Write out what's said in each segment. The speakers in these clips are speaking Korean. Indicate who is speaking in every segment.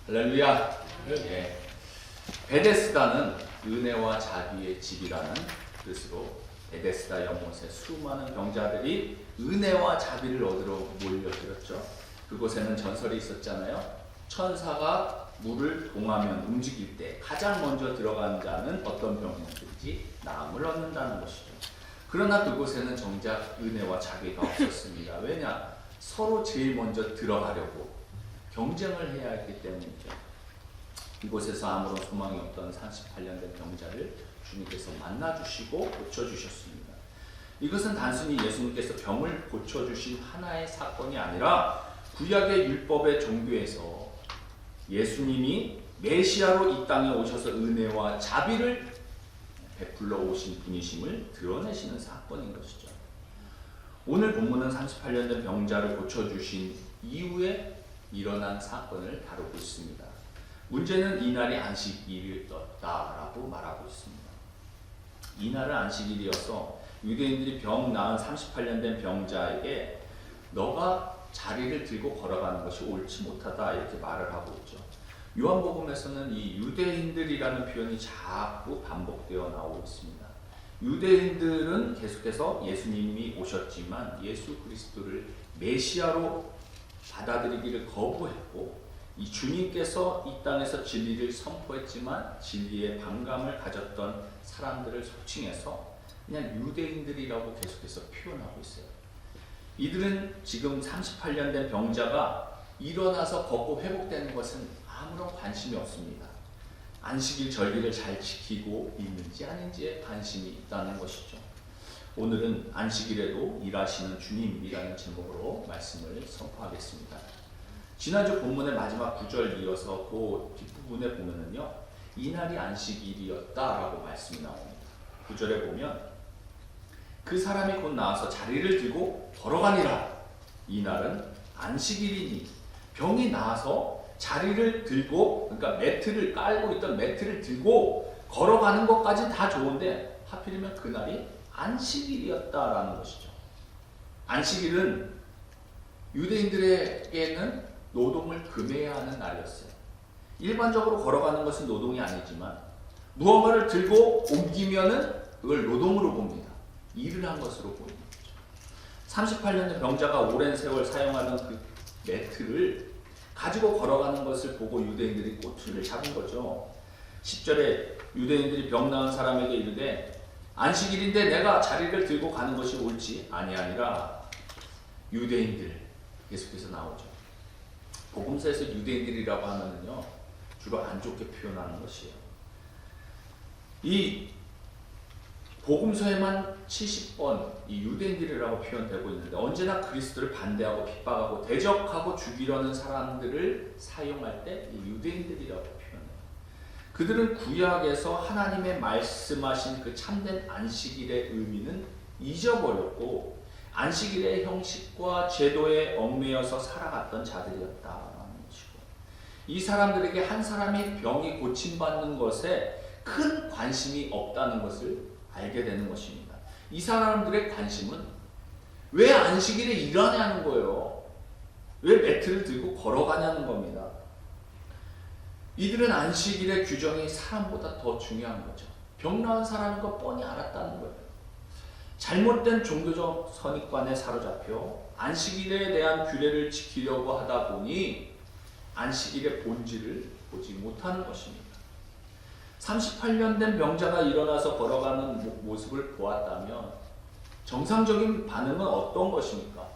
Speaker 1: 할렐루야. 예. 베데스다는 은혜와 자비의 집이라는 뜻으로 베데스다 연못에 수많은 병자들이 은혜와 자비를 얻으러 몰려들었죠. 그곳에는 전설이 있었잖아요. 천사가 물을 동하면 움직일 때 가장 먼저 들어간 자는 어떤 병이든지 나음을 얻는다는 것이죠. 그러나 그곳에는 정작 은혜와 자비가 없었습니다. 왜냐? 서로 제일 먼저 들어가려고 경쟁을 해야 했기 때문이죠. 이곳에서 아무런 소망이 없던 38년 된 병자를 주님께서 만나주시고 고쳐주셨습니다. 이것은 단순히 예수님께서 병을 고쳐주신 하나의 사건이 아니라 구약의 율법의 종교에서 예수님이 메시아로 이 땅에 오셔서 은혜와 자비를 베풀러 오신 분이심을 드러내시는 사건인 것이죠. 오늘 본문은 38년 된 병자를 고쳐주신 이후에 일어난 사건을 다루고 있습니다. 문제는 이날이 안식일이었다라고 말하고 있습니다. 이날은 안식일이어서 유대인들이 병 나은 38년 된 병자에게 너가 자리를 들고 걸어가는 것이 옳지 못하다 이렇게 말을 하고 있죠. 요한복음에서는 이 유대인들이라는 표현이 자꾸 반복되어 나오고 있습니다. 유대인들은 계속해서 예수님이 오셨지만 예수 그리스도를 메시아로 받아들이기를 거부했고 이 주님께서 이 땅에서 진리를 선포했지만 진리에 반감을 가졌던 사람들을 속칭해서 그냥 유대인들이라고 계속해서 표현하고 있어요. 이들은 지금 38년 된 병자가 일어나서 걷고 회복되는 것은 아무런 관심이 없습니다. 안식일 절기를 잘 지키고 있는지 아닌지에 관심이 있다는 것이죠. 오늘은 안식일에도 일하시는 주님이라는 제목으로 말씀을 선포하겠습니다. 지난주 본문의 마지막 9절 이어서 그 뒷부분에 보면은요, 이날이 안식일이었다라고 말씀이 나옵니다. 9절에 보면 그 사람이 곧 나와서 자리를 들고 걸어가니라. 이날은 안식일이니 병이 나와서 자리를 들고, 그러니까 매트를 깔고 있던 매트를 들고 걸어가는 것까지 다 좋은데 하필이면 그날이 안식일이었다라는 것이죠. 안식일은 유대인들에게는 노동을 금해야 하는 날이었어요. 일반적으로 걸어가는 것은 노동이 아니지만 무언가를 들고 옮기면은 그걸 노동으로 봅니다. 일을 한 것으로 보입니다. 38년 된 병자가 오랜 세월 사용하던 그 매트를 가지고 걸어가는 것을 보고 유대인들이 꼬투리를 잡은 거죠. 10절에 유대인들이 병 나은 사람에게 이르되 안식일인데 내가 자리를 들고 가는 것이 옳지 아니하니라. 유대인들 계속해서 나오죠. 복음서에서 유대인들이라고 하면은요 주로 안 좋게 표현하는 것이에요. 이 복음서에만 70번 이 유대인들이라고 표현되고 있는데 언제나 그리스도를 반대하고 핍박하고 대적하고 죽이려는 사람들을 사용할 때 이 유대인들이라고 표현해요. 그들은 구약에서 하나님의 말씀하신 그 참된 안식일의 의미는 잊어버렸고 안식일의 형식과 제도에 얽매여서 살아갔던 자들이었다라는 것이고, 이 사람들에게 한 사람이 병이 고침받는 것에 큰 관심이 없다는 것을 알게 되는 것입니다. 이 사람들의 관심은 왜 안식일에 일하냐는 거예요. 왜 매트를 들고 걸어가냐는 겁니다. 이들은 안식일의 규정이 사람보다 더 중요한 거죠. 병 나은 사람인 거 뻔히 알았다는 거예요. 잘못된 종교적 선입관에 사로잡혀 안식일에 대한 규례를 지키려고 하다 보니 안식일의 본질을 보지 못하는 것입니다. 38년 된 병자가 일어나서 걸어가는 모습을 보았다면 정상적인 반응은 어떤 것입니까?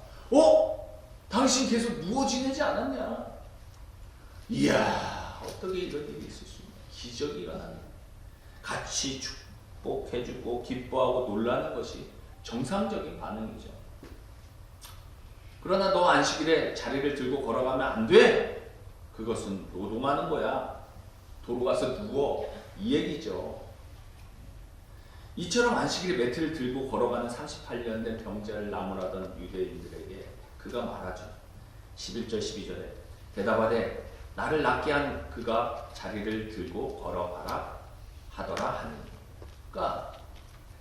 Speaker 1: 당신 계속 누워 지내지 않았냐? 이야, 어떻게 이런 일이 있을 수 있냐? 기적이 일어나네. 같이 축복해주고 기뻐하고 놀라는 것이 정상적인 반응이죠. 그러나 너 안식일에 자리를 들고 걸어가면 안 돼. 그것은 노동하는 거야. 도로 가서 누워. 이 얘기죠. 이처럼 안식일에 매트를 들고 걸어가는 38년 된 병자를 나무라던 유대인들에게 그가 말하죠. 11절 12절에 대답하되 나를 낫게 한 그가 자리를 들고 걸어가라 하더라 하니. 그러니까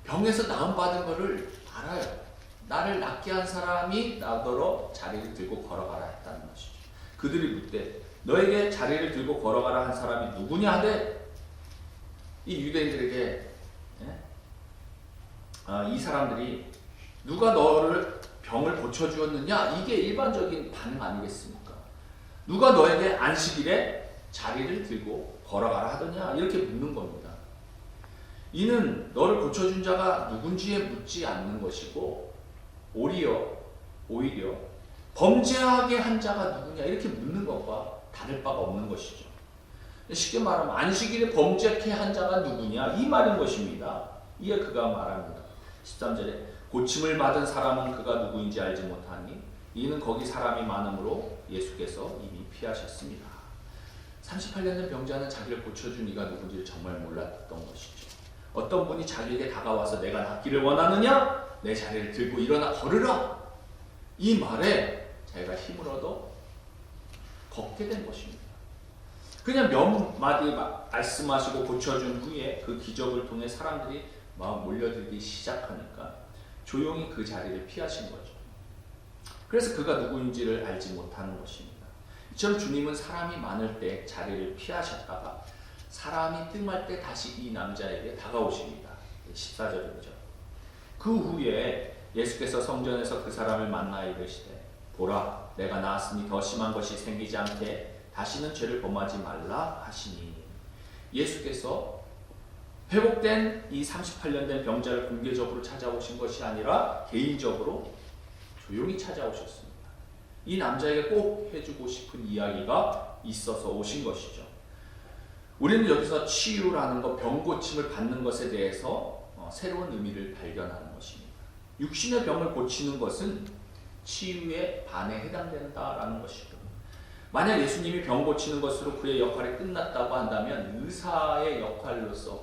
Speaker 1: 병에서 나음받은 것을 알아요. 나를 낫게 한 사람이 나더러 자리를 들고 걸어가라 했다는 것이죠. 그들이 묻되 너에게 자리를 들고 걸어가라 한 사람이 누구냐 하되 이 유대인들에게 이 사람들이 누가 너를 병을 고쳐주었느냐? 이게 일반적인 반응 아니겠습니까? 누가 너에게 안식일에 자리를 들고 걸어가라 하더냐? 이렇게 묻는 겁니다. 이는 너를 고쳐준 자가 누군지에 묻지 않는 것이고 오히려 범죄하게 한 자가 누구냐? 이렇게 묻는 것과 다를 바가 없는 것이죠. 쉽게 말하면 안식일에 범죄케 한 자가 누구냐? 이 말인 것입니다. 이에 그가 말합니다. 13절에 고침을 받은 사람은 그가 누구인지 알지 못하니 이는 거기 사람이 많으므로 예수께서 이미 피하셨습니다. 38년 된 병자는 자기를 고쳐준 이가 누군지를 정말 몰랐던 것이죠. 어떤 분이 자기에게 다가와서 내가 낫기를 원하느냐? 내 자리를 들고 일어나 걸으라. 이 말에 자기가 힘을 얻어 걷게 된 것입니다. 그냥 몇 마디 말씀하시고 고쳐준 후에 그 기적을 통해 사람들이 막 몰려들기 시작하니까 조용히 그 자리를 피하신 거죠. 그래서 그가 누구인지를 알지 못하는 것입니다. 이처럼 주님은 사람이 많을 때 자리를 피하셨다가 사람이 뜸할 때 다시 이 남자에게 다가오십니다. 14절이죠. 그 후에 예수께서 성전에서 그 사람을 만나 이르시되 보라 내가 나았으니 더 심한 것이 생기지 않게 다시는 죄를 범하지 말라 하시니 예수께서 회복된 이 38년 된 병자를 공개적으로 찾아오신 것이 아니라 개인적으로 조용히 찾아오셨습니다. 이 남자에게 꼭 해주고 싶은 이야기가 있어서 오신 것이죠. 우리는 여기서 치유라는 것, 병 고침을 받는 것에 대해서 새로운 의미를 발견하는 것입니다. 육신의 병을 고치는 것은 치유의 반에 해당된다라는 것이죠. 만약 예수님이 병 고치는 것으로 그의 역할이 끝났다고 한다면 의사의 역할로서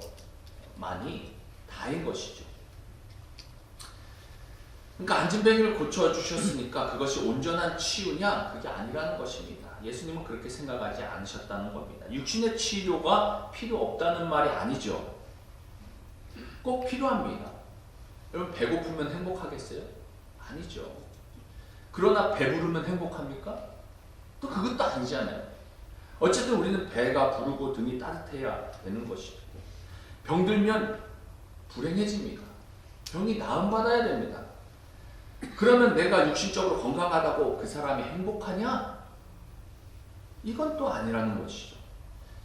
Speaker 1: 많이 다인 것이죠. 그러니까 안진뱅이를 고쳐주셨으니까 그것이 온전한 치유냐? 그게 아니라는 것입니다. 예수님은 그렇게 생각하지 않으셨다는 겁니다. 육신의 치료가 필요 없다는 말이 아니죠. 꼭 필요합니다. 여러분 배고프면 행복하겠어요? 아니죠. 그러나 배부르면 행복합니까? 또 그것도 아니잖아요. 어쨌든 우리는 배가 부르고 등이 따뜻해야 되는 것이고 병들면 불행해집니다. 병이 나음받아야 됩니다. 그러면 내가 육신적으로 건강하다고 그 사람이 행복하냐? 이건 또 아니라는 것이죠.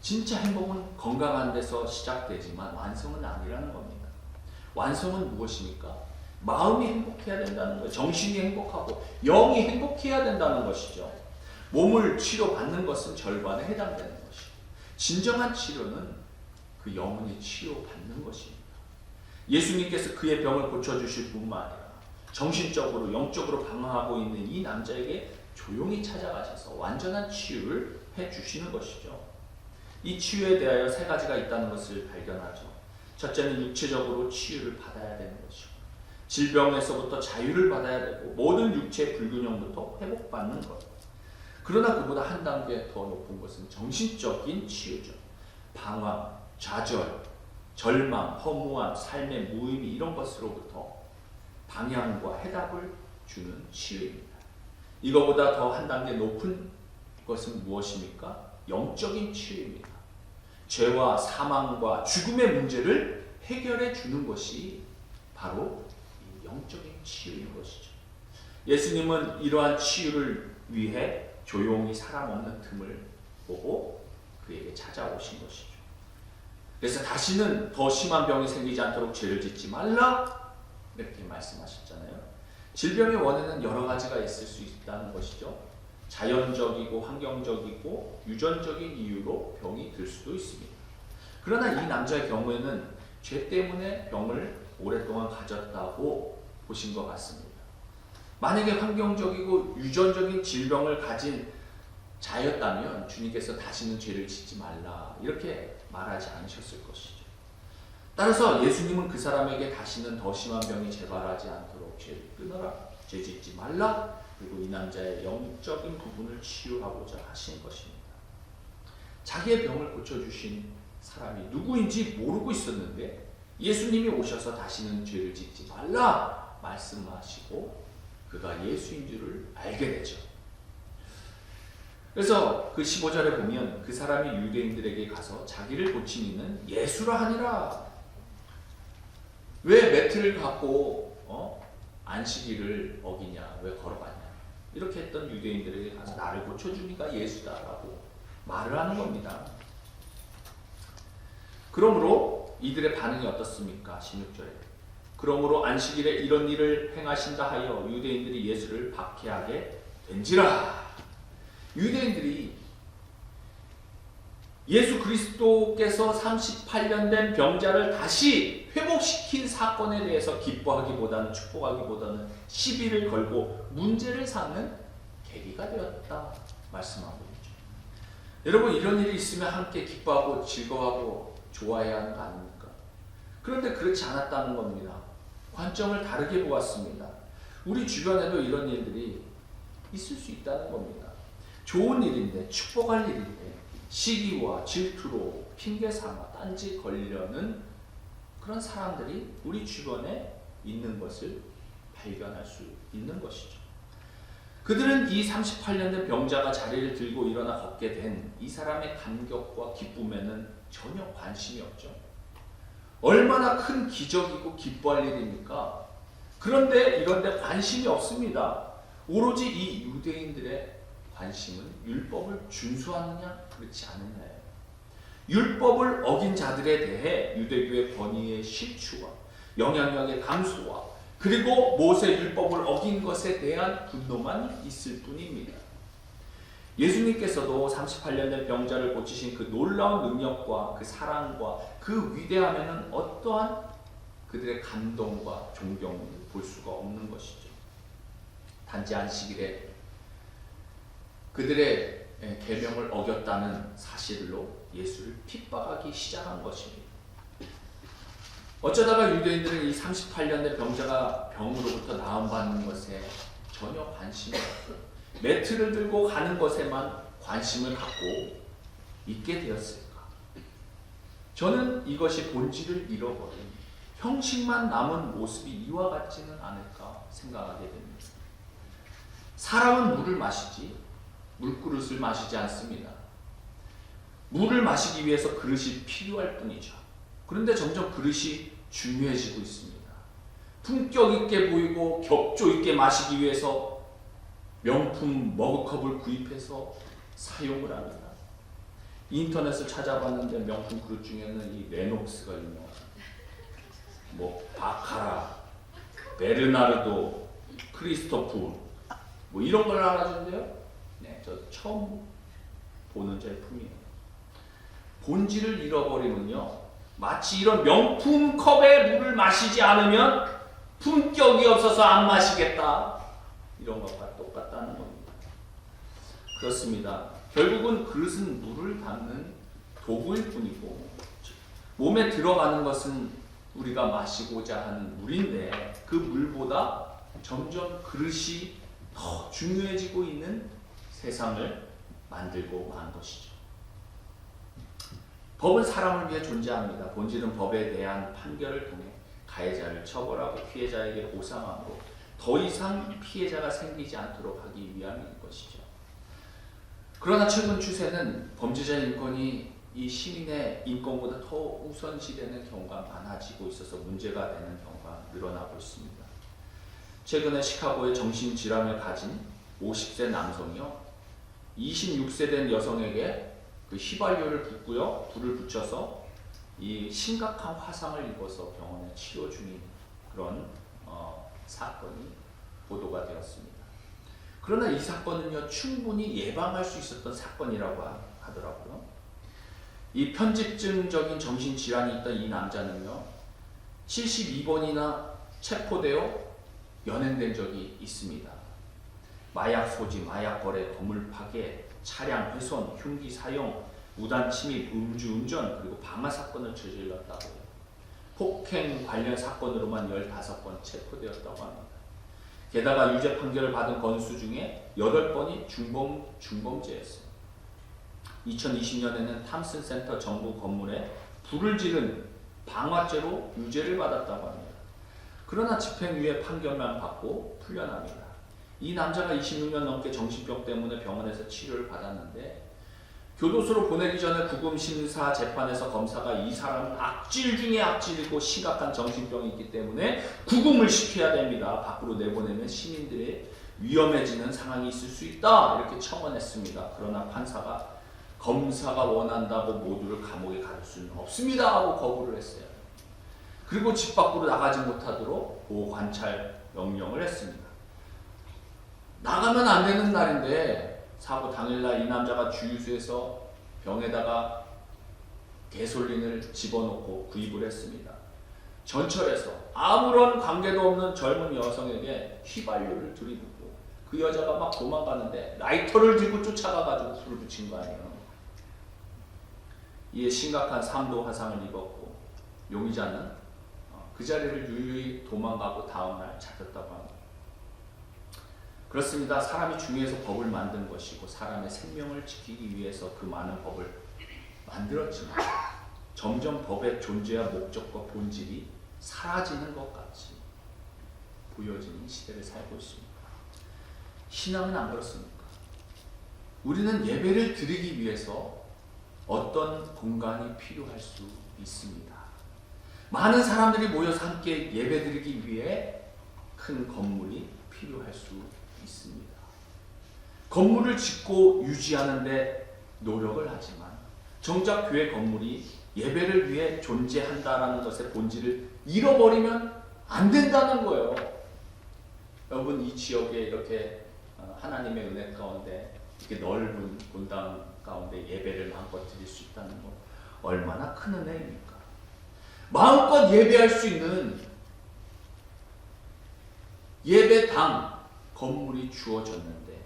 Speaker 1: 진짜 행복은 건강한 데서 시작되지만 완성은 아니라는 겁니다. 완성은 무엇입니까? 마음이 행복해야 된다는 거예요. 정신이 행복하고 영이 행복해야 된다는 것이죠. 몸을 치료받는 것은 절반에 해당되는 것이고 진정한 치료는 그 영혼이 치료받는 것입니다. 예수님께서 그의 병을 고쳐주실 뿐만 아니라 정신적으로 영적으로 방황하고 있는 이 남자에게 조용히 찾아가셔서 완전한 치유를 해주시는 것이죠. 이 치유에 대하여 세 가지가 있다는 것을 발견하죠. 첫째는 육체적으로 치유를 받아야 되는 것이고 질병에서부터 자유를 받아야 되고 모든 육체 불균형부터 회복받는 것. 그러나 그보다 한 단계 더 높은 것은 정신적인 치유죠. 방황, 좌절, 절망, 허무함, 삶의 무의미 이런 것으로부터 방향과 해답을 주는 치유입니다. 이거보다 더 한 단계 높은 것은 무엇입니까? 영적인 치유입니다. 죄와 사망과 죽음의 문제를 해결해 주는 것이 바로 이 영적인 치유인 것이죠. 예수님은 이러한 치유를 위해 조용히 사람 없는 틈을 보고 그에게 찾아오신 것이죠. 그래서 다시는 더 심한 병이 생기지 않도록 죄를 짓지 말라 이렇게 말씀하셨잖아요. 질병의 원인은 여러 가지가 있을 수 있다는 것이죠. 자연적이고 환경적이고 유전적인 이유로 병이 들 수도 있습니다. 그러나 이 남자의 경우에는 죄 때문에 병을 오랫동안 가졌다고 보신 것 같습니다. 만약에 환경적이고 유전적인 질병을 가진 자였다면 주님께서 다시는 죄를 짓지 말라 이렇게 말하지 않으셨을 것이죠. 따라서 예수님은 그 사람에게 다시는 더 심한 병이 재발하지 않도록 죄를 끊어라, 죄 짓지 말라, 그리고 이 남자의 영적인 부분을 치유하고자 하신 것입니다. 자기의 병을 고쳐주신 사람이 누구인지 모르고 있었는데 예수님이 오셔서 다시는 죄를 짓지 말라 말씀하시고 그가 예수인 줄을 알게 되죠. 그래서 그 15절에 보면 그 사람이 유대인들에게 가서 자기를 고친 이는 예수라 하니라. 왜 매트를 갖고 안식일을 어기냐, 왜 걸어가냐, 이렇게 했던 유대인들에게 가서 나를 고쳐주니까 예수다라고 말을 하는 겁니다. 그러므로 이들의 반응이 어떻습니까? 16절에 그러므로 안식일에 이런 일을 행하신다 하여 유대인들이 예수를 박해하게 된지라. 유대인들이 예수 그리스도께서 38년 된 병자를 다시 회복시킨 사건에 대해서 기뻐하기보다는, 축복하기보다는 시비를 걸고 문제를 삼는 계기가 되었다 말씀하고 있죠. 여러분, 이런 일이 있으면 함께 기뻐하고 즐거워하고 좋아해야 하는 거 아닙니까? 그런데 그렇지 않았다는 겁니다. 관점을 다르게 보았습니다. 우리 주변에도 이런 일들이 있을 수 있다는 겁니다. 좋은 일인데, 축복할 일인데 시기와 질투로 핑계삼아 딴지 걸려는 그런 사람들이 우리 주변에 있는 것을 발견할 수 있는 것이죠. 그들은 이 38년 된 병자가 자리를 들고 일어나 걷게 된 이 사람의 감격과 기쁨에는 전혀 관심이 없죠. 얼마나 큰 기적이고 기뻐할 일입니까? 그런데 이런데 관심이 없습니다. 오로지 이 유대인들의 관심은 율법을 준수하느냐 그렇지 않느냐예요. 율법을 어긴 자들에 대해 유대교의 권위의 실추와 영향력의 감소와 그리고 모세 율법을 어긴 것에 대한 분노만 있을 뿐입니다. 예수님께서도 38년 된 병자를 고치신 그 놀라운 능력과 그 사랑과 그 위대함에는 어떠한 그들의 감동과 존경을 볼 수가 없는 것이죠. 단지 안식일에 그들의 계명을 어겼다는 사실로 예수를 핍박하기 시작한 것입니다. 어쩌다가 유대인들은 이 38년 된 병자가 병으로부터 나음받는 것에 전혀 관심이 없고 매트를 들고 가는 것에만 관심을 갖고 있게 되었을까? 저는 이것이 본질을 잃어버린 형식만 남은 모습이 이와 같지는 않을까 생각하게 됩니다. 사람은 물을 마시지 물그릇을 마시지 않습니다. 물을 마시기 위해서 그릇이 필요할 뿐이죠. 그런데 점점 그릇이 중요해지고 있습니다. 품격 있게 보이고 격조 있게 마시기 위해서 명품 머그컵을 구입해서 사용을 합니다. 인터넷을 찾아봤는데 명품 그릇 중에는 이 레녹스가 유명합니다. 뭐 바카라, 베르나르도, 크리스토프 뭐 이런 걸 알아주는데요. 네, 저 처음 보는 제품이에요. 본질을 잃어버리면요, 마치 이런 명품 컵에 물을 마시지 않으면 품격이 없어서 안 마시겠다, 이런 것과 똑같다는 겁니다. 그렇습니다. 결국은 그릇은 물을 담는 도구일 뿐이고 몸에 들어가는 것은 우리가 마시고자 하는 물인데 그 물보다 점점 그릇이 더 중요해지고 있는 세상을 만들고 만 것이죠. 법은 사람을 위해 존재합니다. 본질은 법에 대한 판결을 통해 가해자를 처벌하고 피해자에게 보상함으로 더 이상 피해자가 생기지 않도록 하기 위함인 것이죠. 그러나 최근 추세는 범죄자 인권이 이 시민의 인권보다 더 우선시되는 경우가 많아지고 있어서 문제가 되는 경우가 늘어나고 있습니다. 최근에 시카고의 정신질환을 가진 50세 남성이요, 26세 된 여성에게 그 휘발유를 붓고요, 불을 붙여서 이 심각한 화상을 입어서 병원에 치료 중인 그런 사건이 보도가 되었습니다. 그러나 이 사건은요, 충분히 예방할 수 있었던 사건이라고 하더라고요. 이 편집증적인 정신질환이 있던 이 남자는요, 72번이나 체포되어 연행된 적이 있습니다. 마약 소지, 마약 거래, 거물 파괴, 차량 훼손, 흉기 사용, 무단 침입, 음주운전, 그리고 방화 사건을 저질렀다고요. 폭행 관련 사건으로만 15번 체포되었다고 합니다. 게다가 유죄 판결을 받은 건수 중에 8번이 중범죄였어요. 2020년에는 탐슨 센터 정부 건물에 불을 지른 방화죄로 유죄를 받았다고 합니다. 그러나 집행유예 판결만 받고 풀려납니다. 이 남자가 26년 넘게 정신병 때문에 병원에서 치료를 받았는데 교도소로 보내기 전에 구금 심사 재판에서 검사가 이 사람은 악질 중에 악질이고 심각한 정신병이 있기 때문에 구금을 시켜야 됩니다. 밖으로 내보내면 시민들의 위험해지는 상황이 있을 수 있다. 이렇게 청원했습니다. 그러나 판사가 검사가 원한다고 모두를 감옥에 가둘 수는 없습니다 하고 거부를 했어요. 그리고 집 밖으로 나가지 못하도록 보호관찰 명령을 했습니다. 나가면 안 되는 날인데 사고 당일날 이 남자가 주유소에서 병에다가 개솔린을 집어넣고 구입을 했습니다. 전철에서 아무런 관계도 없는 젊은 여성에게 휘발유를 들이붓고 그 여자가 막 도망가는데 라이터를 들고 쫓아가가지고 불을 붙인 거 아니에요. 이에 심각한 3도 화상을 입었고 용의자는 그 자리를 유유히 도망가고 다음날 잡혔다고 합니다. 그렇습니다. 사람이 중요해서 법을 만든 것이고 사람의 생명을 지키기 위해서 그 많은 법을 만들었지만 점점 법의 존재와 목적과 본질이 사라지는 것 같이 보여지는 시대를 살고 있습니다. 신앙은 안 그렇습니까? 우리는 예배를 드리기 위해서 어떤 공간이 필요할 수 있습니다. 많은 사람들이 모여서 함께 예배드리기 위해 큰 건물이 필요할 수 있습니다. 건물을 짓고 유지하는데 노력을 하지만 정작 교회 건물이 예배를 위해 존재한다라는 것의 본질을 잃어버리면 안 된다는 거예요. 여러분 이 지역에 이렇게 하나님의 은혜 가운데 이렇게 넓은 본당 가운데 예배를 마음껏 드릴 수 있다는 것 얼마나 큰 은혜입니까? 마음껏 예배할 수 있는 예배당 건물이 주어졌는데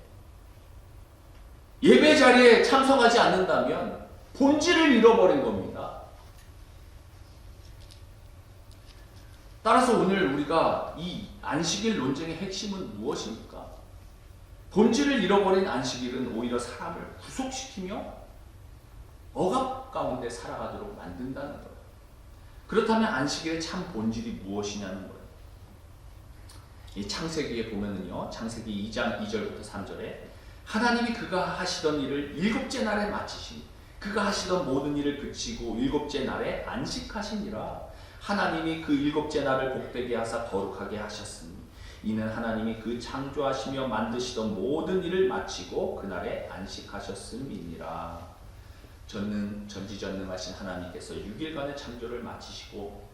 Speaker 1: 예배 자리에 참석하지 않는다면 본질을 잃어버린 겁니다. 따라서 오늘 우리가 이 안식일 논쟁의 핵심은 무엇입니까? 본질을 잃어버린 안식일은 오히려 사람을 구속시키며 억압 가운데 살아가도록 만든다는 거예요. 그렇다면 안식일의 참 본질이 무엇이냐는 거예요. 이 창세기에 보면은요, 창세기 2장 2절부터 3절에 하나님이 그가 하시던 일을 일곱째 날에 마치시니 그가 하시던 모든 일을 그치고 일곱째 날에 안식하시니라. 하나님이 그 일곱째 날을 복되게 하사 거룩하게 하셨으니 이는 하나님이 그 창조하시며 만드시던 모든 일을 마치고 그날에 안식하셨음이니라. 전지전능하신 하나님께서 6일간의 창조를 마치시고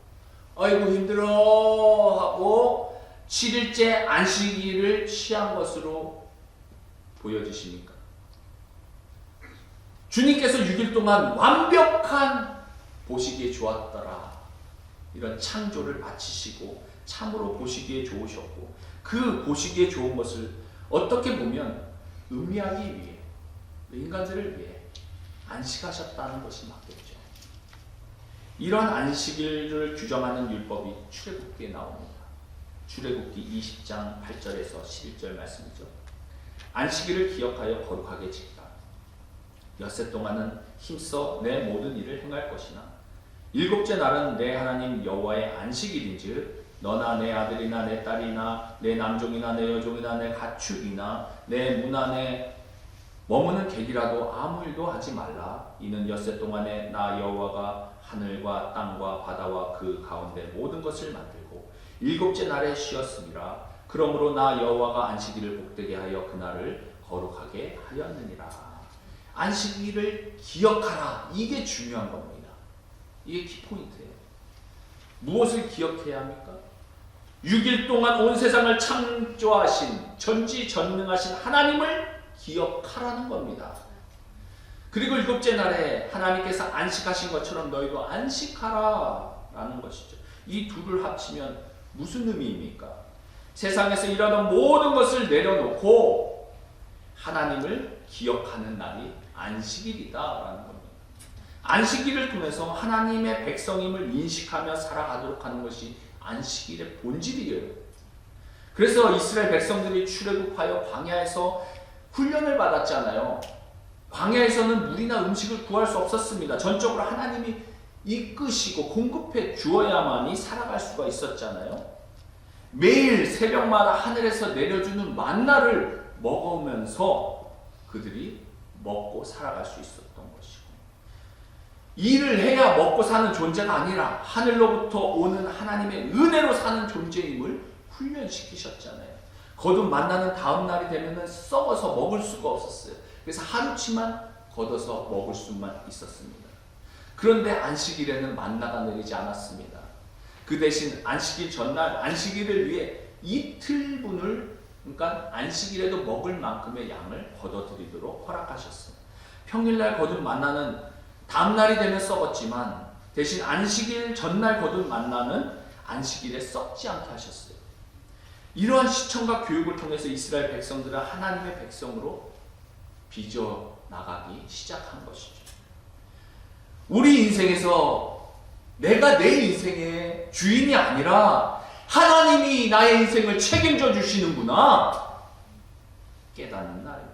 Speaker 1: 아이고 힘들어 하고 7일째 안식일을 취한 것으로 보여지십니까? 주님께서 6일 동안 완벽한 보시기에 좋았더라 이런 창조를 마치시고 참으로 보시기에 좋으셨고 그 보시기에 좋은 것을 어떻게 보면 의미하기 위해 인간들을 위해 안식하셨다는 것이 맞겠죠. 이런 안식일을 규정하는 율법이 출애굽기에 나옵니다. 출애굽기 20장 8절에서 11절 말씀이죠. 안식일을 기억하여 거룩하게 지키라. 엿새 동안은 힘써 내 모든 일을 행할 것이나 일곱째 날은 내 하나님 여호와의 안식일인즉 너나 내 아들이나 내 딸이나 내 남종이나 내 여종이나 내 가축이나 내 문 안에 머무는 객이라도 아무 일도 하지 말라. 이는 엿새 동안에 나 여호와가 하늘과 땅과 바다와 그 가운데 모든 것을 만들고 일곱째 날에 쉬었음이라. 그러므로 나 여호와가 안식일을 복되게 하여 그날을 거룩하게 하였느니라. 안식일을 기억하라. 이게 중요한 겁니다. 이게 키포인트예요. 무엇을 기억해야 합니까? 6일 동안 온 세상을 창조하신 전지전능하신 하나님을 기억하라는 겁니다. 그리고 일곱째 날에 하나님께서 안식하신 것처럼 너희도 안식하라 라는 것이죠. 이 둘을 합치면 무슨 의미입니까? 세상에서 일하던 모든 것을 내려놓고 하나님을 기억하는 날이 안식일이다 라는 겁니다. 안식일을 통해서 하나님의 백성임을 인식하며 살아가도록 하는 것이 안식일의 본질이에요. 그래서 이스라엘 백성들이 출애굽하여 광야에서 훈련을 받았잖아요. 광야에서는 물이나 음식을 구할 수 없었습니다. 전적으로 하나님이 이끄시고 공급해 주어야만이 살아갈 수가 있었잖아요. 매일 새벽마다 하늘에서 내려주는 만나를 먹으면서 그들이 먹고 살아갈 수 있었던 것이고, 일을 해야 먹고 사는 존재가 아니라 하늘로부터 오는 하나님의 은혜로 사는 존재임을 훈련시키셨잖아요. 거둔 만나는 다음 날이 되면 썩어서 먹을 수가 없었어요. 그래서 하루치만 걷어서 먹을 수만 있었습니다. 그런데 안식일에는 만나가 내리지 않았습니다. 그 대신 안식일 전날 안식일을 위해 이틀분을, 그러니까 안식일에도 먹을 만큼의 양을 걷어들이도록 허락하셨어요. 평일날 거둔 만나는 다음날이 되면 썩었지만 대신 안식일 전날 거둔 만나는 안식일에 썩지 않게 하셨어요. 이러한 시청과 교육을 통해서 이스라엘 백성들은 하나님의 백성으로 빚어나가기 시작한 것이죠. 우리 인생에서 내가 내 인생의 주인이 아니라 하나님이 나의 인생을 책임져 주시는구나 깨닫는 날입니다.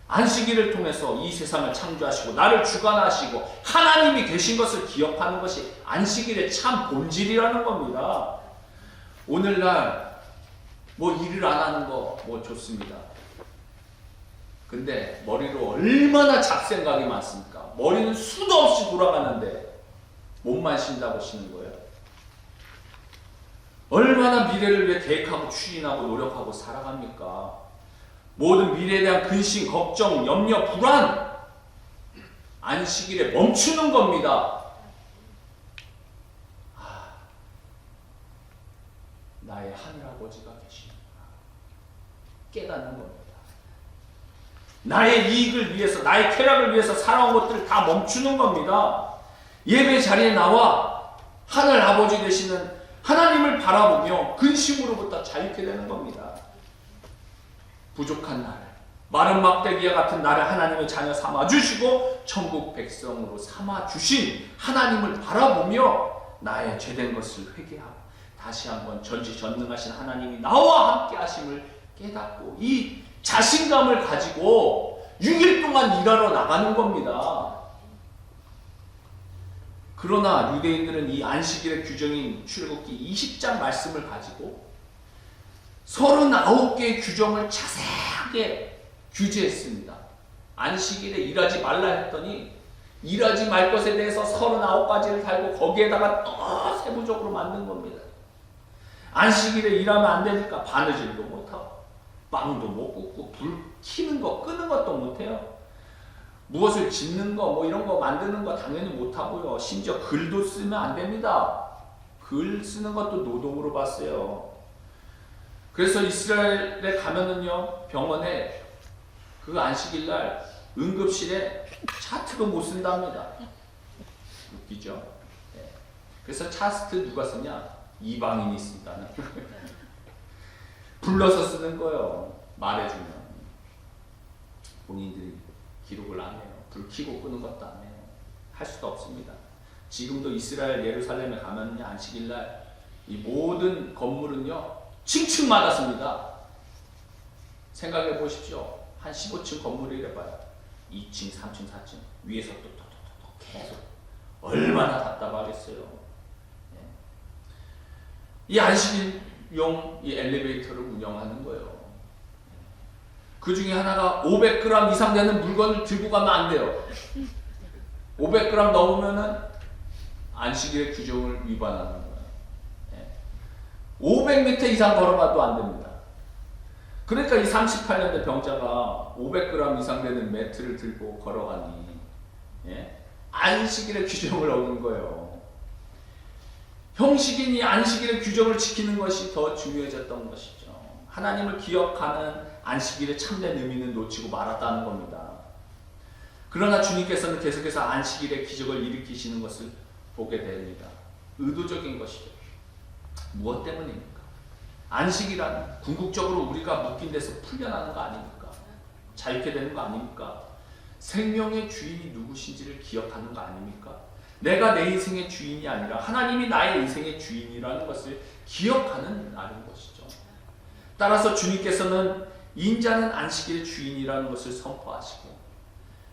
Speaker 1: 안식일을 통해서 이 세상을 창조하시고 나를 주관하시고 하나님이 계신 것을 기억하는 것이 안식일의 참 본질이라는 겁니다. 오늘날 뭐 일을 안 하는 거 뭐 좋습니다. 근데 머리로 얼마나 잡생각이 많습니까? 머리는 수도 없이 돌아가는데 몸만 쉰다고 쉬는 거예요. 얼마나 미래를 위해 계획하고 추진하고 노력하고 살아갑니까? 모든 미래에 대한 근심, 걱정, 염려, 불안 안식일에 멈추는 겁니다. 나의 하늘아버지가 계시구나 깨닫는 겁니다. 나의 이익을 위해서, 나의 쾌락을 위해서 살아온 것들을 다 멈추는 겁니다. 예배 자리에 나와 하늘아버지 되시는 하나님을 바라보며 근심으로부터 자유케 되는 겁니다. 부족한 나를, 마른 막대기와 같은 나를 하나님의 자녀 삼아주시고 천국 백성으로 삼아주신 하나님을 바라보며 나의 죄된 것을 회개하고 다시 한번 전지전능하신 하나님이 나와 함께 하심을 깨닫고 이 자신감을 가지고 6일 동안 일하러 나가는 겁니다. 그러나 유대인들은 이 안식일의 규정인 출애굽기 20장 말씀을 가지고 39개의 규정을 자세하게 규제했습니다. 안식일에 일하지 말라 했더니 일하지 말 것에 대해서 39가지를 달고 거기에다가 또 세부적으로 만든 겁니다. 안식일에 일하면 안 되니까 바느질도 못하고 빵도 못 굽고 불 켜는 거 끄는 것도 못해요. 무엇을 짓는 거 뭐 이런 거 만드는 거 당연히 못하고요. 심지어 글도 쓰면 안 됩니다. 글 쓰는 것도 노동으로 봤어요. 그래서 이스라엘에 가면은요, 병원에 그 안식일날 응급실에 차트도 못 쓴답니다. 웃기죠? 네. 그래서 차트 누가 쓰냐? 이방인이 쓴다는. 불러서 쓰는 거예요. 말해주면. 본인들이 기록을 안 해요. 불 켜고 끄는 것도 안 해요. 할 수도 없습니다. 지금도 이스라엘 예루살렘에 가면요, 안식일날 이 모든 건물은요, 층층마다 씁니다. 생각해 보십시오. 한 15층 건물이래 봐요. 2층, 3층, 4층 위에서 또 계속 얼마나 답답하겠어요. 이 안식일용 이 엘리베이터를 운영하는 거예요. 그 중에 하나가 500g 이상 되는 물건을 들고 가면 안 돼요. 500g 넘으면은 안식일의 규정을 위반하는 거예요. 500m 이상 걸어가도 안 됩니다. 그러니까 이 38년대 병자가 500g 이상 되는 매트를 들고 걸어가니 안식일의 규정을 어긴 거예요. 형식인 이 안식일의 규정을 지키는 것이 더 중요해졌던 것이죠. 하나님을 기억하는 안식일의 참된 의미는 놓치고 말았다는 겁니다. 그러나 주님께서는 계속해서 안식일의 기적을 일으키시는 것을 보게 됩니다. 의도적인 것이죠. 무엇 때문입니까? 안식이란 궁극적으로 우리가 묶인 데서 풀려나는 거 아닙니까? 자유케 되는 거 아닙니까? 생명의 주인이 누구신지를 기억하는 거 아닙니까? 내가 내 인생의 주인이 아니라 하나님이 나의 인생의 주인이라는 것을 기억하는 날인 것이죠. 따라서 주님께서는 인자는 안식일의 주인이라는 것을 선포하시고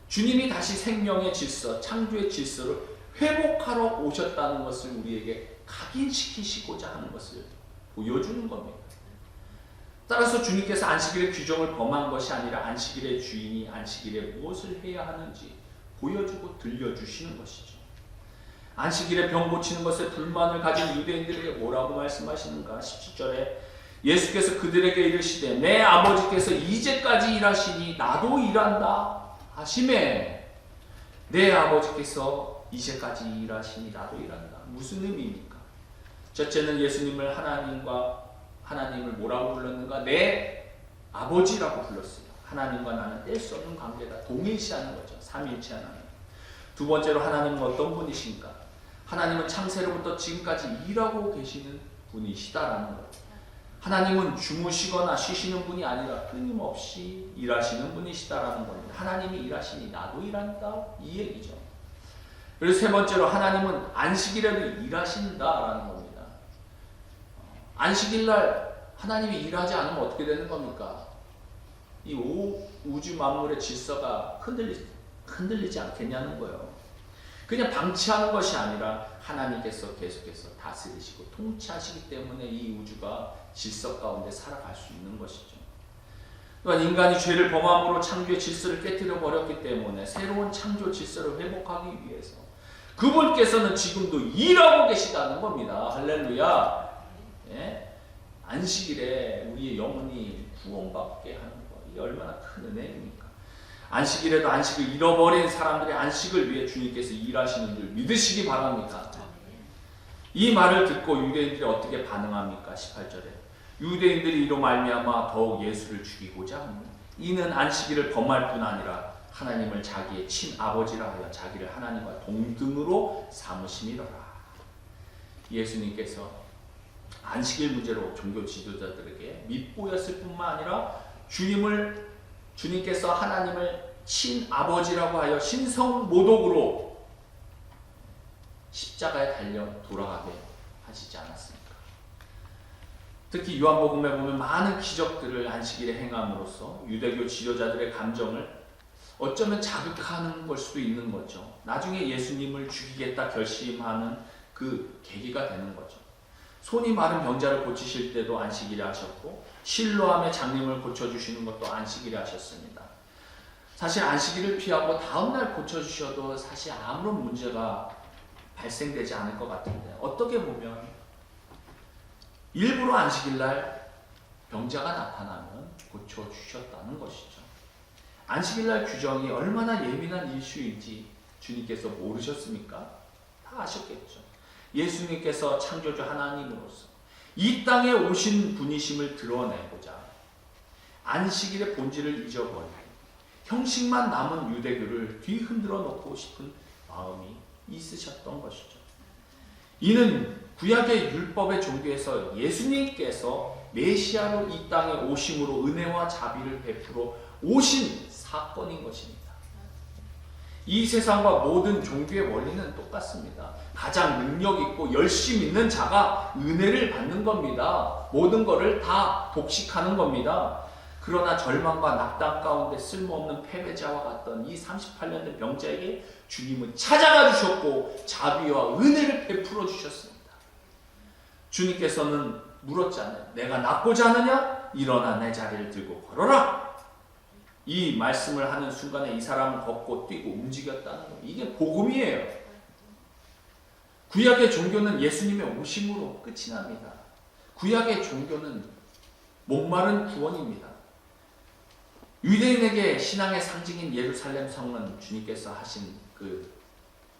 Speaker 1: 주님이 다시 생명의 질서, 창조의 질서를 회복하러 오셨다는 것을 우리에게 각인시키시고자 하는 것을 보여주는 겁니다. 따라서 주님께서 안식일의 규정을 범한 것이 아니라 안식일의 주인이 안식일에 무엇을 해야 하는지 보여주고 들려주시는 것이죠. 안식일에 병 고치는 것에 불만을 가진 유대인들에게 뭐라고 말씀하시는가? 17절에 예수께서 그들에게 이르시되 내 아버지께서 이제까지 일하시니 나도 일한다 하시매. 내 아버지께서 이제까지 일하시니 나도 일한다. 무슨 의미입니까? 첫째는 예수님을 하나님을 뭐라고 불렀는가? 내 아버지라고 불렀어요. 하나님과 나는 뗄 수 없는 관계다. 동일시하는 거죠. 삼위일체 하나님. 두 번째로 하나님은 어떤 분이신가? 하나님은 창세로부터 지금까지 일하고 계시는 분이시다라는 거예요. 하나님은 주무시거나 쉬시는 분이 아니라 끊임없이 일하시는 분이시다라는 겁니다. 하나님이 일하시니 나도 일한다 이 얘기죠. 그리고 세 번째로 하나님은 안식일에도 일하신다라는 겁니다. 안식일날 하나님이 일하지 않으면 어떻게 되는 겁니까? 이 우주 만물의 질서가 흔들리지 않겠냐는 거예요. 그냥 방치하는 것이 아니라 하나님께서 계속해서 다스리시고 통치하시기 때문에 이 우주가 질서 가운데 살아갈 수 있는 것이죠. 또한 인간이 죄를 범함으로 창조의 질서를 깨뜨려 버렸기 때문에 새로운 창조 질서를 회복하기 위해서 그분께서는 지금도 일하고 계시다는 겁니다. 할렐루야. 예? 안식일에 우리의 영혼이 구원받게 하는 것, 이게 얼마나 큰 은혜입니까? 안식일에도 안식을 잃어버린 사람들의 안식을 위해 주님께서 일하시는 줄 믿으시기 바랍니다. 이 말을 듣고 유대인들이 어떻게 반응합니까? 18절에 유대인들이 이로 말미암아 더욱 예수를 죽이고자 합니다. 이는 안식일을 범할 뿐 아니라 하나님을 자기의 친아버지라 하여 자기를 하나님과 동등으로 삼으심이로라. 예수님께서 안식일 문제로 종교 지도자들에게 밉보였을 뿐만 아니라 주님께서 하나님을 친아버지라고 하여 신성모독으로 십자가에 달려 돌아가게 하시지 않았습니까? 특히 요한복음에 보면 많은 기적들을 안식일에 행함으로써 유대교 지도자들의 감정을 어쩌면 자극하는 걸 수도 있는 거죠. 나중에 예수님을 죽이겠다 결심하는 그 계기가 되는 거죠. 손이 마른 병자를 고치실 때도 안식일에 하셨고 실로암의 장님을 고쳐주시는 것도 안식일에 하셨습니다. 사실 안식일을 피하고 다음날 고쳐주셔도 사실 아무런 문제가 발생되지 않을 것 같은데 어떻게 보면 일부러 안식일날 병자가 나타나면 고쳐주셨다는 것이죠. 안식일날 규정이 얼마나 예민한 이슈인지 주님께서 모르셨습니까? 다 아셨겠죠. 예수님께서 창조주 하나님으로서 이 땅에 오신 분이심을 드러내고자 안식일의 본질을 잊어버리고 형식만 남은 유대교를 뒤흔들어 놓고 싶은 마음이 있으셨던 것이죠. 이는 구약의 율법의 종교에서 예수님께서 메시아로 이 땅에 오심으로 은혜와 자비를 베풀어 오신 사건인 것입니다. 이 세상과 모든 종교의 원리는 똑같습니다. 가장 능력 있고 열심 있는 자가 은혜를 받는 겁니다. 모든 것을 다 독식하는 겁니다. 그러나 절망과 낙담 가운데 쓸모없는 패배자와 같던 이 38년 된 병자에게 주님은 찾아가 주셨고 자비와 은혜를 베풀어 주셨습니다. 주님께서는 물었잖아요. 내가 낫고자 하느냐? 일어나 내 자리를 들고 걸어라. 이 말씀을 하는 순간에 이 사람은 걷고 뛰고 움직였다는 거예요. 이게 복음이에요. 구약의 종교는 예수님의 오심으로 끝이 납니다. 구약의 종교는 목마른 구원입니다. 유대인에게 신앙의 상징인 예루살렘 성은 주님께서 하신 그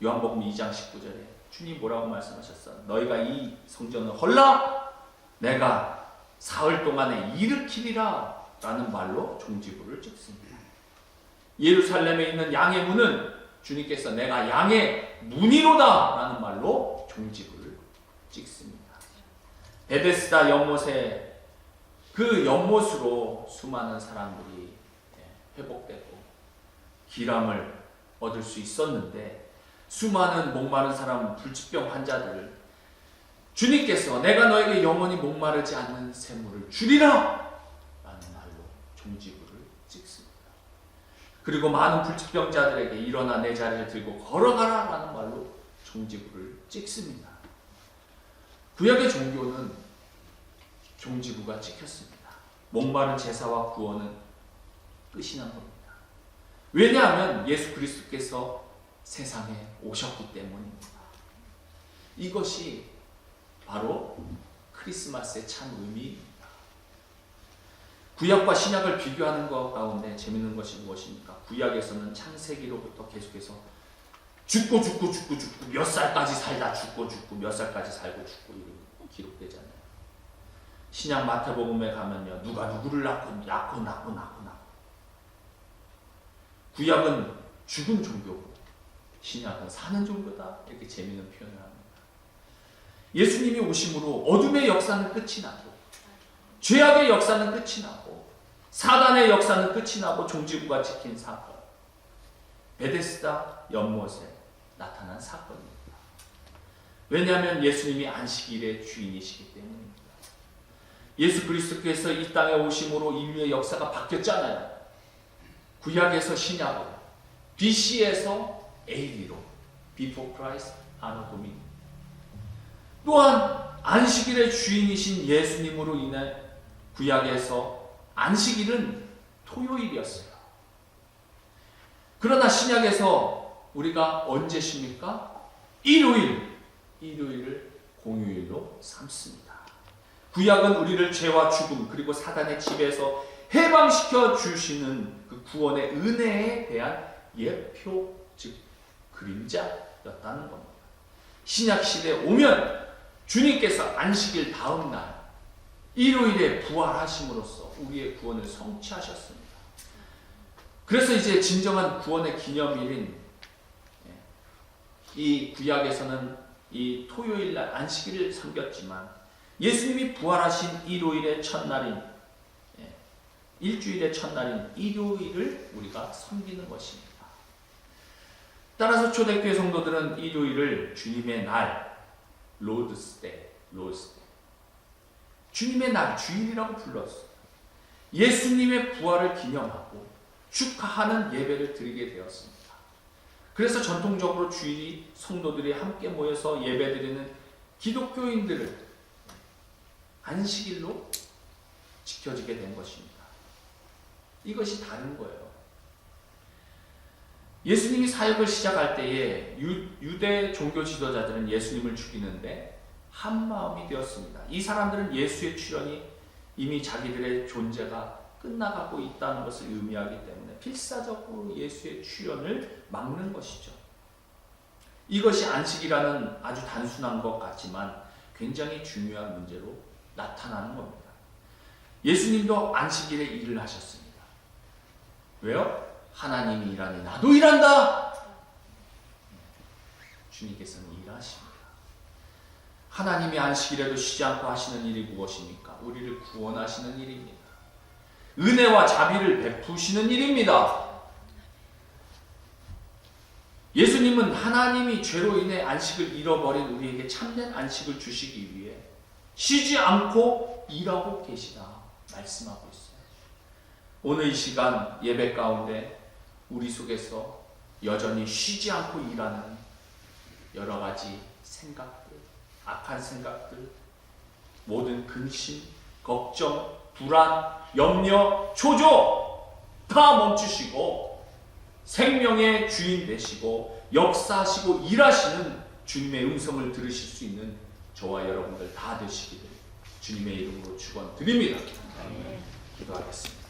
Speaker 1: 요한복음 2장 19절에 주님 뭐라고 말씀하셨어? 너희가 이 성전을 헐라 내가 사흘 동안에 일으키리라 라는 말로 종지부를 찍습니다. 예루살렘에 있는 양의 문은 주님께서 내가 양의 문이로다 라는 말로 종지부를 찍습니다. 베데스다 연못에 그 연못으로 수많은 사람들이 회복되고 기람을 얻을 수 있었는데 수많은 목마른 사람 불치병 환자들을 주님께서 내가 너에게 영원히 목마르지 않는 샘물을 주리라 라는 말로 종지부를 찍습니다. 그리고 많은 불치병자들에게 일어나 내 자리를 들고 걸어가라 라는 말로 종지부를 찍습니다. 구약의 종교는 종지부가 찍혔습니다. 목마른 제사와 구원은 끝이 난 겁니다. 왜냐하면 예수 그리스도께서 세상에 오셨기 때문입니다. 이것이 바로 크리스마스의 참 의미입니다. 구약과 신약을 비교하는 것 가운데 재밌는 것이 무엇입니까? 구약에서는 창세기로부터 계속해서 죽고 몇 살까지 살다 죽고 몇 살까지 살고 죽고 이렇게 기록되잖아요. 신약 마태복음에 가면요, 누가 누구를 낳고. 구약은 죽은 종교고 신약은 사는 종교다, 이렇게 재미있는 표현을 합니다. 예수님이 오심으로 어둠의 역사는 끝이 나고 죄악의 역사는 끝이 나고 사단의 역사는 끝이 나고 종지부가 찍힌 사건, 베데스다 연못에 나타난 사건입니다. 왜냐하면 예수님이 안식일의 주인이시기 때문입니다. 예수 그리스도께서 이 땅에 오심으로 인류의 역사가 바뀌었잖아요. 구약에서 신약으로, BC에서 AD로, Before Christ, Anno Domini. 또한 안식일의 주인이신 예수님으로 인해 구약에서 안식일은 토요일이었어요. 그러나 신약에서 우리가 언제 쉽니까? 일요일을 공휴일로 삼습니다. 구약은 우리를 죄와 죽음 그리고 사단의 지배에서 해방시켜 주시는 그 구원의 은혜에 대한 예표, 즉 그림자였다는 겁니다. 신약 시대에 오면 주님께서 안식일 다음 날 일요일에 부활하심으로써 우리의 구원을 성취하셨습니다. 그래서 이제 진정한 구원의 기념일인 이 구약에서는 이 토요일날 안식일을 섬겼지만 예수님이 부활하신 일요일의 첫날인 일주일의 첫날인 일요일을 우리가 섬기는 것입니다. 따라서 초대교회 성도들은 일요일을 주님의 날, 로드스데이, 주님의 날, 주일이라고 불렀어요. 예수님의 부활을 기념하고 축하하는 예배를 드리게 되었습니다. 그래서 전통적으로 주일이 성도들이 함께 모여서 예배드리는 기독교인들을 안식일로 지켜지게 된 것입니다. 이것이 다른 거예요. 예수님이 사역을 시작할 때에 유대 종교 지도자들은 예수님을 죽이는데 한 마음이 되었습니다. 이 사람들은 예수의 출현이 이미 자기들의 존재가 끝나가고 있다는 것을 의미하기 때문에 필사적으로 예수의 출현을 막는 것이죠. 이것이 안식이라는 아주 단순한 것 같지만 굉장히 중요한 문제로 나타나는 겁니다. 예수님도 안식일에 일을 하셨습니다. 왜요? 하나님이 일하니 나도 일한다. 주님께서는 일하십니다. 하나님이 안식일에도 쉬지 않고 하시는 일이 무엇입니까? 우리를 구원하시는 일입니다. 은혜와 자비를 베푸시는 일입니다. 예수님은 하나님이 죄로 인해 안식을 잃어버린 우리에게 참된 안식을 주시기 위해 쉬지 않고 일하고 계시다 말씀하고 있어요. 오늘 이 시간 예배 가운데 우리 속에서 여전히 쉬지 않고 일하는 여러 가지 생각들, 악한 생각들, 모든 근심, 걱정, 불안, 염려, 초조 다 멈추시고 생명의 주인 되시고 역사하시고 일하시는 주님의 음성을 들으실 수 있는 저와 여러분들 다 되시기를 주님의 이름으로 축원드립니다. 기도하겠습니다.